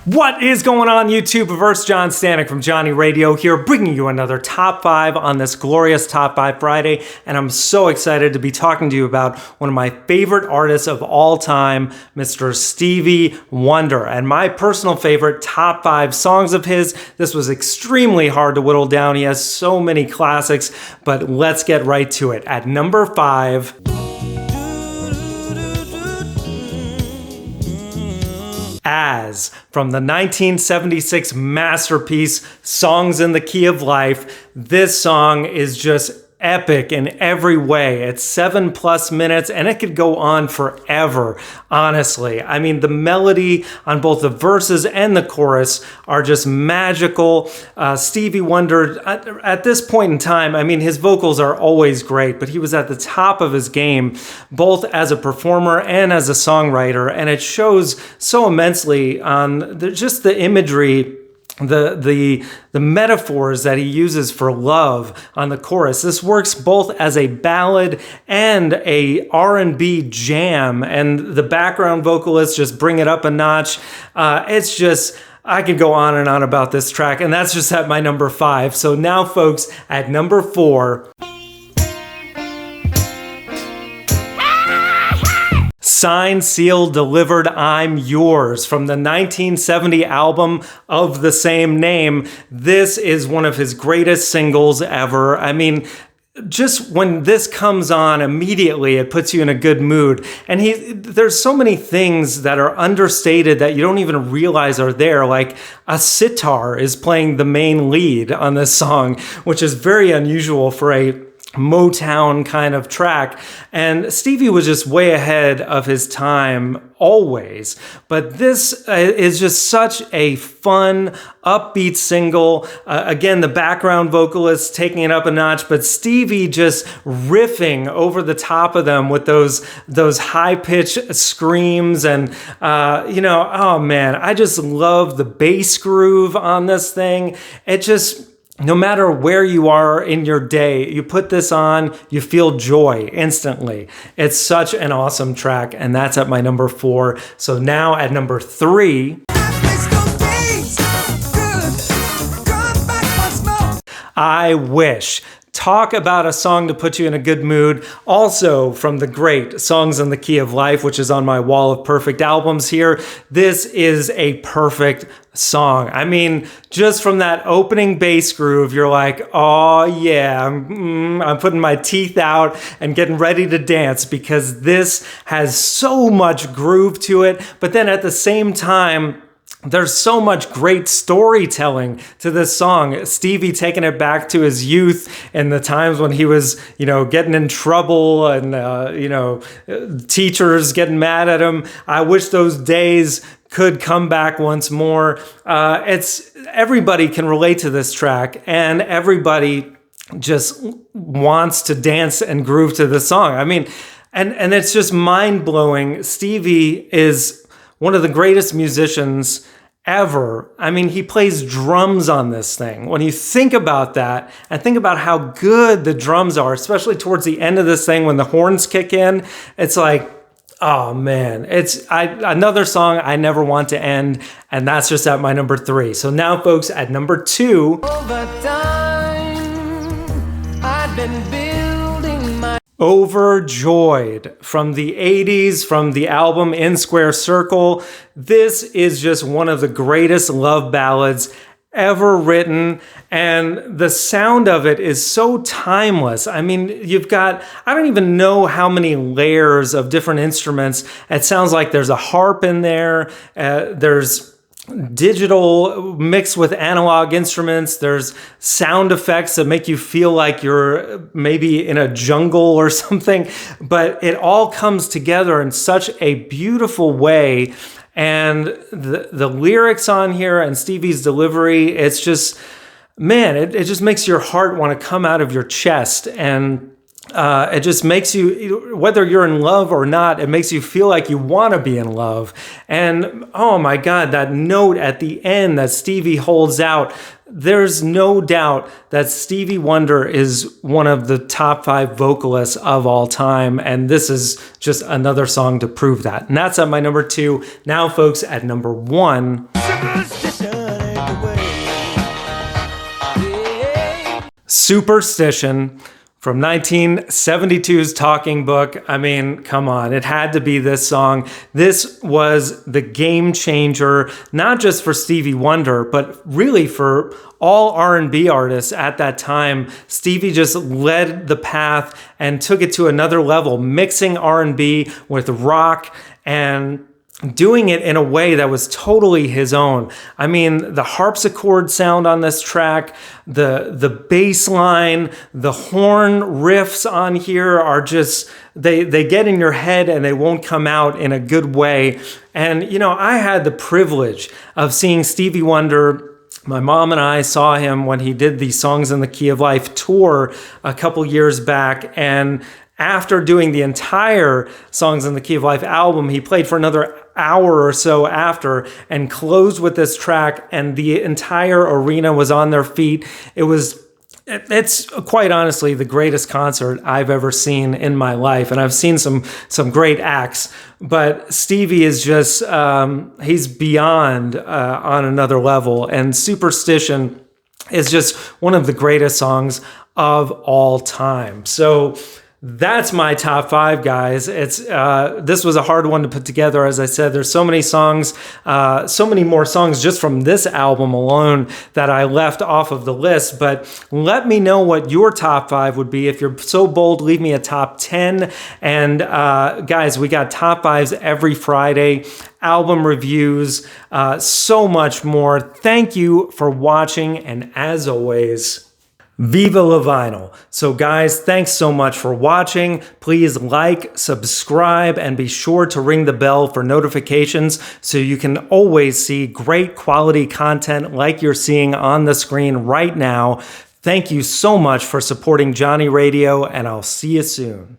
What is going on, YouTube? Reverse John Stanek from Johnny Radio here, bringing you another Top 5 on this glorious Top 5 Friday, and I'm so excited to be talking to you about one of my favorite artists of all time, Mr. Stevie Wonder, and my personal favorite top 5 songs of his. This was extremely hard to whittle down. He has so many classics, but let's get right to it. At number 5... As, from the 1976 masterpiece, Songs in the Key of Life. This song is just epic in every way. It's 7+ minutes and it could go on forever, honestly. I mean, the melody on both the verses and the chorus are just magical. Stevie Wonder, at this point in time, I mean, his vocals are always great, but he was at the top of his game, both as a performer and as a songwriter, and it shows so immensely on just the imagery, the metaphors that he uses for love on the chorus. This works both as a ballad and a R&B jam, and the background vocalists just bring it up a notch. It's just, I could go on and on about this track, and that's just at my number 5. So now, folks, at number 4, Signed, Sealed, Delivered, I'm Yours, from the 1970 album of the same name. This is one of his greatest singles ever. I mean, just when this comes on, immediately it puts you in a good mood. And there's so many things that are understated that you don't even realize are there. Like a sitar is playing the main lead on this song, which is very unusual for a Motown kind of track, and Stevie was just way ahead of his time always, but this is just such a fun, upbeat single. Again, the background vocalists taking it up a notch, but Stevie just riffing over the top of them with those high-pitched screams, and oh man, I just love the bass groove on this thing. It just, no matter where you are in your day, you put this on, you feel joy instantly. It's such an awesome track, and that's at my number 4. So now at number 3, I Wish. Talk about a song to put you in a good mood. Also from the great Songs in the Key of Life, which is on my wall of perfect albums here. This is a perfect song. I mean, just from that opening bass groove, you're like, oh yeah, I'm putting my teeth out and getting ready to dance, because this has so much groove to it. But then at the same time, there's so much great storytelling to this song. Stevie taking it back to his youth and the times when he was, getting in trouble and, teachers getting mad at him. I wish those days could come back once more. Everybody can relate to this track, and everybody just wants to dance and groove to this song. I mean, and it's just mind-blowing. Stevie is one of the greatest musicians ever. I mean, he plays drums on this thing. When you think about that and think about how good the drums are, especially towards the end of this thing when the horns kick in, it's like, oh man, it's another song I never want to end, and that's just at my number 3. So now, folks, at number 2, over time, I've been building my Overjoyed, from the 80s, from the album In Square Circle. This is just one of the greatest love ballads ever written, and the sound of it is so timeless. I mean, you've got, I don't even know how many layers of different instruments. It sounds like there's a harp in there, there's digital mixed with analog instruments, there's sound effects that make you feel like you're maybe in a jungle or something, but it all comes together in such a beautiful way. And the lyrics on here and Stevie's delivery, it's just, man, it just makes your heart want to come out of your chest. And it just makes you, whether you're in love or not, it makes you feel like you want to be in love. And oh my God, that note at the end that Stevie holds out, there's no doubt that Stevie Wonder is one of the top 5 vocalists of all time. And this is just another song to prove that. And that's at my number 2. Now, folks, at number 1. Superstition from 1972's Talking Book. I mean, come on, it had to be this song. This was the game changer, not just for Stevie Wonder, but really for all R&B artists at that time. Stevie just led the path and took it to another level, mixing R&B with rock and doing it in a way that was totally his own. I mean, the harpsichord sound on this track, the bass line, the horn riffs on here are just, they get in your head and they won't come out in a good way. And, you know, I had the privilege of seeing Stevie Wonder. My mom and I saw him when he did the Songs in the Key of Life tour a couple years back. And after doing the entire Songs in the Key of Life album, he played for another hour or so after and closed with this track, and the entire arena was on their feet. It's quite honestly the greatest concert I've ever seen in my life. And I've seen some great acts, but Stevie is just, he's beyond on another level. And Superstition is just one of the greatest songs of all time. So that's my top 5, guys. It's this was a hard one to put together. As I said, there's so many songs, so many more songs just from this album alone that I left off of the list. But let me know what your top 5 would be. If you're so bold, leave me a top 10. And guys, we got top 5s every Friday, album reviews, so much more. Thank you for watching. And as always, Viva la vinyl. So guys, thanks so much for watching. Please like, subscribe, and be sure to ring the bell for notifications so you can always see great quality content like you're seeing on the screen right now. Thank you so much for supporting Johnny Radio, and I'll see you soon.